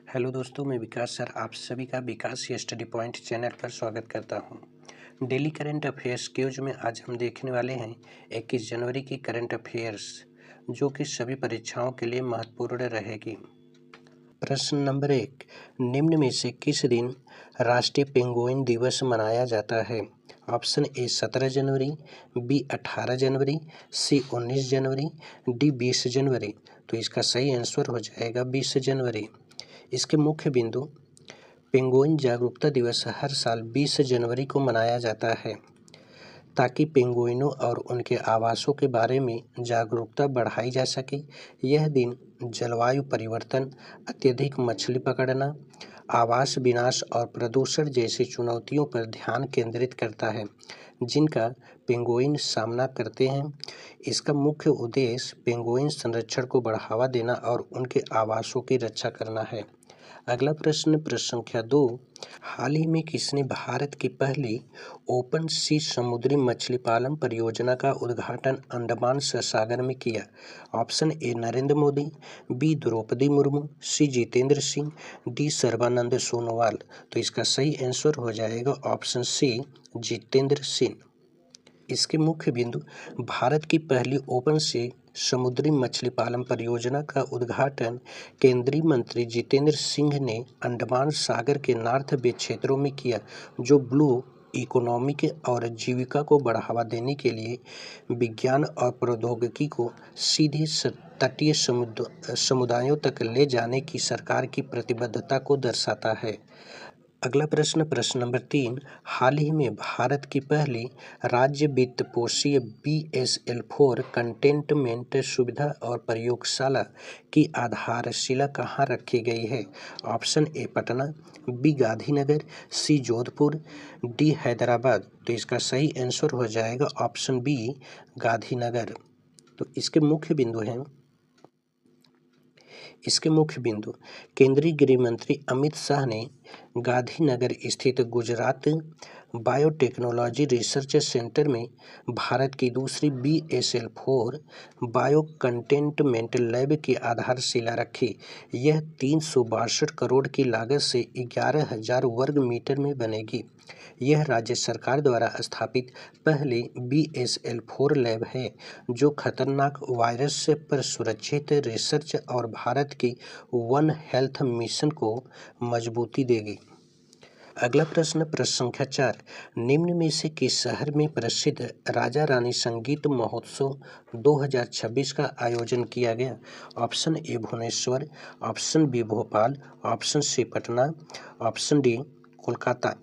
Hello दोस्तों, मैं विकास sir आप सभी का विकास स्टडी पॉइंट चैनल पर स्वागत करता हूं। डेली करंट अफेयर्स क्यूज में आज हम देखने वाले हैं 21 जनवरी की करंट अफेयर्स, जो कि सभी परीक्षाओं के लिए महत्वपूर्ण रहेगी। प्रश्न नंबर 1, निम्न में से किस दिन राष्ट्रीय पेंगुइन दिवस मनाया जाता है? ऑप्शन ए 17 जनवरी, बी 18 जनवरी, सी 19 जनवरी, डी 20 जनवरी। तो इसका सही आंसर हो जाएगा 20 जनवरी। इसके मुख्य बिंदु: पेंगुइन जागरूकता दिवस हर साल 20 जनवरी को मनाया जाता है ताकि पेंगुइनों और उनके आवासों के बारे में जागरूकता बढ़ाई जा सके। यह दिन जलवायु परिवर्तन, अत्यधिक मछली पकड़ना, आवास विनाश और प्रदूषण जैसी चुनौतियों पर ध्यान केंद्रित करता है, जिनका पेंगुइन सामना करते हैं। इसका मुख्य उद्देश्य पेंगुइन संरक्षण को बढ़ावा देना और उनके आवासों की रक्षा करना है। अगला प्रश्न संख्या 2, हाल ही में किसने भारत की पहली ओपन सी समुद्री मछली पालन परियोजना का उद्घाटन अंडमान सागर में किया? Option A Narendra Modi, B Droupadi Murmu, C Jitendra Singh, D Sarbananda Sonowal. तो इसका सही आंसर हो जाएगा ऑप्शन सी जितेंद्र सिंह। इसके मुख्य बिंदु: भारत की पहली ओपन सी समुद्री मछली पालन परियोजना का उद्घाटन केंद्रीय मंत्री जितेंद्र सिंह ने अंडमान सागर के नॉर्थ बे क्षेत्रों में किया, जो ब्लू इकोनॉमी और जीविका को बढ़ावा देने के लिए विज्ञान और प्रौद्योगिकी को सीधे तटीय समुदायों तक ले जाने की सरकार की प्रतिबद्धता को दर्शाता है। अगला प्रश्न नंबर 3, हाल ही में भारत की पहली राज्य वित्त पोषीय BSL-4 कंटेनमेंट सुविधा और प्रयोगशाला की आधारशिला कहाँ रखी गई है? Option A Patna, B Gandhinagar, C Jodhpur, D Hyderabad. तो इसका सही आंसर हो जाएगा ऑप्शन बी गांधीनगर। तो इसके मुख्य बिंदु: केंद्रीय गृह मंत्री अमित शाह ने गांधीनगर स्थित गुजरात बायोटेक्नोलॉजी रिसर्च सेंटर में भारत की दूसरी BSL-4 बायो कंटेनमेंट लैब की आधारशिला रखी। यह 362 करोड़ की लागत से 11,000 वर्ग मीटर में बनेगी। यह राज्य सरकार द्वारा स्थापित पहली BSL-4 लैब है, जो खतरनाक वायरस पर सुरक्षित रिसर्च और भारत की वन हेल्थ मिशन को मजबूती देगी। अगला प्रश्न संख्या 4, निम्न में से किस शहर में प्रसिद्ध राजा रानी संगीत महोत्सव 2026 का आयोजन किया गया? Option A Bhubaneswar, option B Bhopal, option C Patna, option D Kolkata.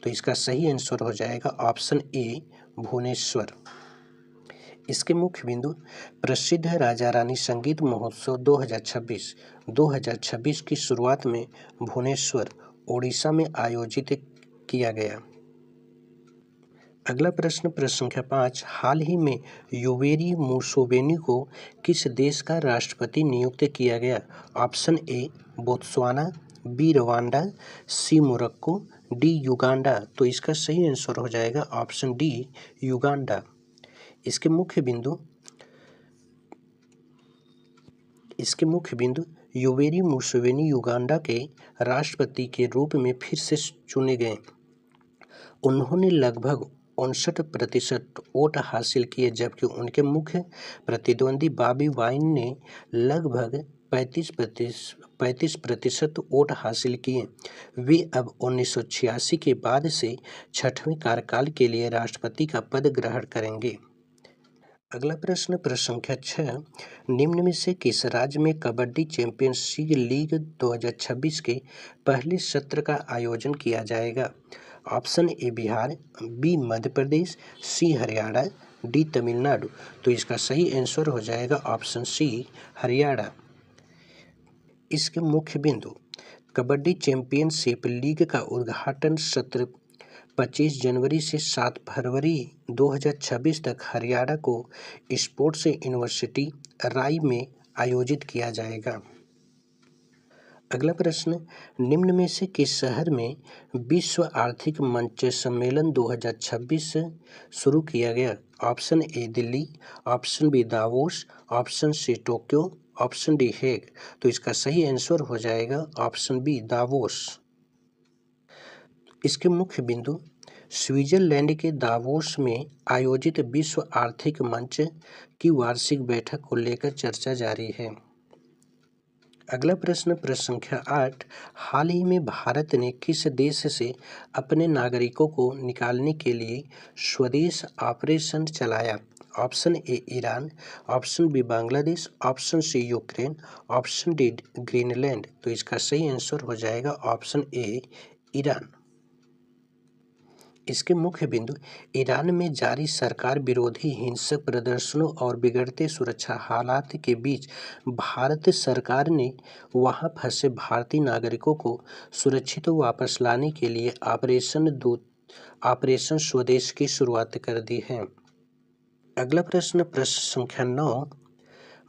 तो इसका सही आंसर हो जाएगा ऑप्शन ए भुवनेश्वर। इसके मुख्य बिंदु: प्रसिद्ध राजा रानी संगीत महोत्सव 2026 की शुरुआत में भुवनेश्वर, ओडिशा में आयोजित किया गया। अगला प्रश्न संख्या 5, हाल ही में युवेरी मुसेवेनी को किस देश का राष्ट्रपति नियुक्त किया गया? Option A Botswana, B Rwanda, C Morocco, D Uganda. तो इसका सही आंसर हो जाएगा ऑप्शन डी युगांडा। इसके मुख्य बिंदु: युवेरी मुसेवेनी युगांडा के राष्ट्रपति के रूप में फिर से चुने गए। उन्होंने लगभग 59% वोट हासिल किए, जबकि उनके मुख्य प्रतिद्वंदी बॉबी वाइन ने लगभग 35% वोट हासिल किए। वे अब 1986 के बाद से 6वें कार्यकाल के लिए राष्ट्रपति का पद ग्रहण करेंगे। अगला प्रश्न संख्या 6, निम्न में से किस राज्य में कबड्डी चैंपियनशिप लीग 2026 के पहले सत्र का आयोजन किया जाएगा? Option A Bihar, B Madhya Pradesh, C Haryana, D Tamil Nadu. तो इसका सही आंसर हो जाएगा ऑप्शन सी हरियाणा। इसके मुख्य बिंदु: कबड्डी चैंपियनशिप लीग का उद्घाटन सत्र 25 जनवरी से 7 फरवरी 2026 तक हरियाणा को स्पोर्ट्स यूनिवर्सिटी राई में आयोजित किया जाएगा। अगला प्रश्न, निम्न में से किस शहर में विश्व आर्थिक मंच सम्मेलन 2026 शुरू किया गया? Option A Delhi, option B Davos, option C Tokyo, option D Hague. तो इसका सही आंसर हो जाएगा ऑप्शन बी दावोस। इसके मुख्य बिंदु, स्विट्जरलैंड के दावोस में आयोजित विश्व आर्थिक मंच की वार्षिक बैठक को लेकर चर्चा जारी है। अगला प्रश्न संख्या 8, हाल ही में भारत ने किस देश से अपने नागरिकों को निकालने के लिए स्वदेश ऑपरेशन चलाया? Option A Iran, option B Bangladesh, option C Ukraine, option D Greenland. तो इसका सही आंसर हो जाएगा ऑप्शन ए ईरान। इसके मुख्य बिंदु, ईरान में जारी सरकार विरोधी हिंसक प्रदर्शनों और बिगड़ते सुरक्षा हालात के बीच भारत सरकार ने वहां फंसे भारतीय नागरिकों को सुरक्षित वापस लाने के लिए ऑपरेशन स्वदेश की शुरुआत कर दी है। अगला प्रश्न संख्या 9,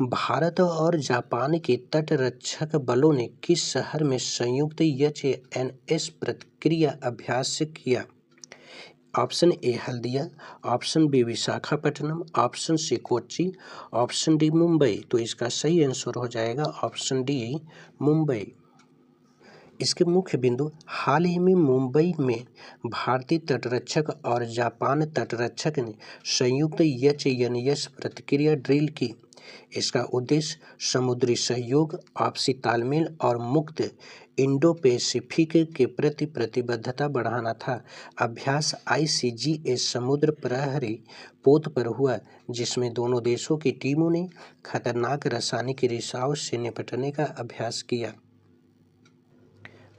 भारत और जापान के तटरक्षक बलों ने किस शहर में संयुक्त HNS प्रतिक्रिया अभ्यास किया? Option A Haldia, option B Visakhapatnam, option C Kochi, option D Mumbai. तो इसका सही आंसर हो जाएगा ऑप्शन डी मुंबई। इसके मुख्य बिंदु, हाल ही में मुंबई में भारतीय तटरक्षक और जापान तटरक्षक ने संयुक्त HNS प्रतिक्रिया ड्रिल की। इसका उद्देश्य समुद्री सहयोग, आपसी तालमेल और मुक्त इंडो पैसिफिक के प्रति प्रतिबद्धता बढ़ाना था। अभ्यास ICGS समुद्र प्रहरी पोत पर हुआ, जिसमें दोनों देशों की टीमों ने खतरनाक रासायनिक रिसाव से निपटने का अभ्यास किया।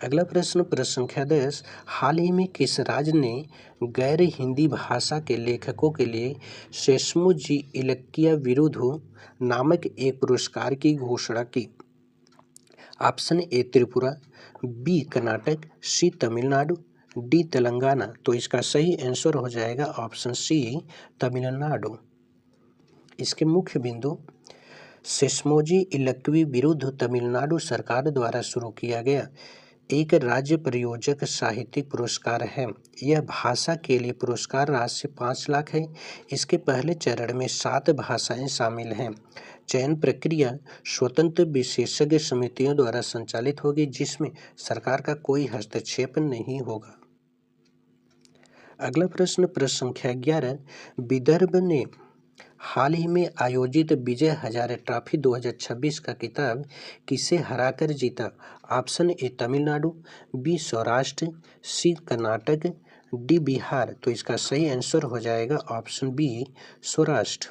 अगला प्रश्न संख्या 10, हाल ही में किस राज्य ने गैर हिंदी भाषा के लेखकों के लिए सेस्मो जी इलक्किया विरुद्धु नामक एक पुरस्कार की घोषणा की? Option A Tripura, B Karnataka, C Tamil Nadu, D Telangana. तो इसका सही आंसर हो जाएगा ऑप्शन सी तमिलनाडु। इसके मुख्य बिंदु, सेस्मोजी इलक्वी विरुद्ध तमिलनाडु सरकार द्वारा शुरू किया गया एक राज्य प्रायोजक साहित्यिक पुरस्कार है। यह भाषा के लिए पुरस्कार राशि 5 लाख है। इसके पहले चरण में 7 भाषाएं शामिल हैं। चयन प्रक्रिया स्वतंत्र विशेषज्ञ समितियों द्वारा संचालित होगी, जिसमें सरकार का कोई हस्तक्षेप नहीं होगा। अगला प्रश्न संख्या 11, विदर्भ ने हाल ही में आयोजित विजय हजारे ट्रॉफी 2026 का खिताब किसे हराकर जीता? Option A Tamil Nadu, B Saurashtra, C Karnataka, D Bihar. तो इसका सही आंसर हो जाएगा ऑप्शन बी सौराष्ट्र।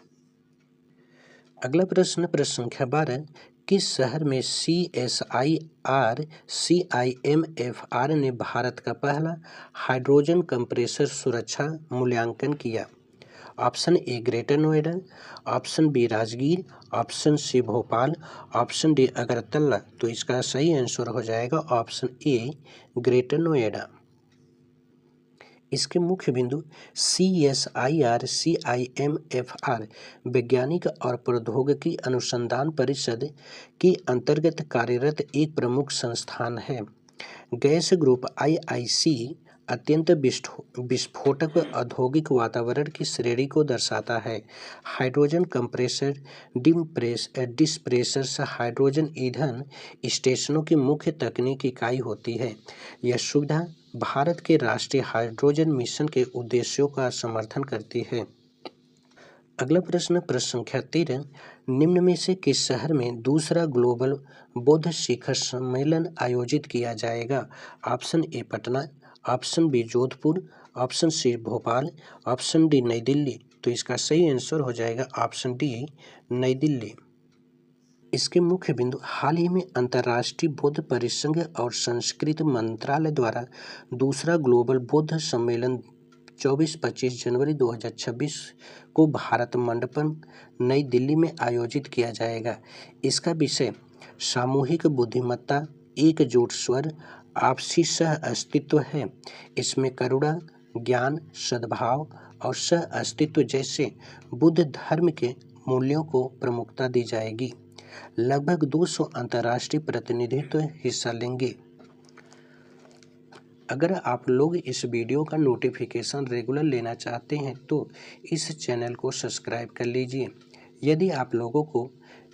अगला प्रश्न संख्या 12, किस शहर में CSIR CIMFR ने भारत का पहला हाइड्रोजन कंप्रेसर सुरक्षा मूल्यांकन किया? Option A Greater Noida, option B Rajgir, option C Bhopal, option D Agartala. तो इसका सही आंसर हो जाएगा ऑप्शन ए ग्रेटर नोएडा। इसके मुख्य बिंदु, CSIR CIMFR वैज्ञानिक और प्रौद्योगिकी अनुसंधान परिषद के अंतर्गत कार्यरत एक प्रमुख संस्थान है। गैस ग्रुप IIC अत्यंत विस्फोटक औद्योगिक वातावरण की श्रेणी को दर्शाता है। हाइड्रोजन कंप्रेसर डिस्प्रेसर्स हाइड्रोजन ईंधन स्टेशनों की मुख्य तकनीकी इकाई होती है। यह सुविधा भारत के राष्ट्रीय हाइड्रोजन मिशन के उद्देश्यों का समर्थन करती है। अगला प्रश्न संख्या 13, निम्न में से किस शहर में दूसरा ग्लोबल बौद्ध शिखर सम्मेलन आयोजित किया जाएगा? Option A Patna, option B Jodhpur, option C Bhopal, option D New Delhi. तो इसका सही आंसर हो जाएगा ऑप्शन डी नई दिल्ली। इसके मुख्य बिंदु, हाल ही में अंतर्राष्ट्रीय बौद्ध परिसंघ और संस्कृति मंत्रालय द्वारा दूसरा ग्लोबल बौद्ध सम्मेलन 24-25 जनवरी 2026 को भारत मंडपम नई दिल्ली में आयोजित किया जाएगा। इसका विषय सामूहिक बुद्धिमत्ता, एकजुट स्वर, आपसी सह अस्तित्व है। इसमें करुणा, ज्ञान, सद्भाव और सह अस्तित्व जैसे बुद्ध धर्म के मूल्यों को प्रमुखता दी जाएगी। लगभग 200 अंतर्राष्ट्रीय प्रतिनिधित्व हिस्सा लेंगे। अगर आप लोग इस वीडियो का नोटिफिकेशन रेगुलर लेना चाहते हैं तो इस चैनल को सब्सक्राइब कर लीजिए। यदि आप लोगों को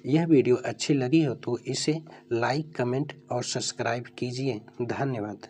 यह वीडियो अच्छी लगी हो तो इसे लाइक, कमेंट और सब्सक्राइब कीजिए। धन्यवाद।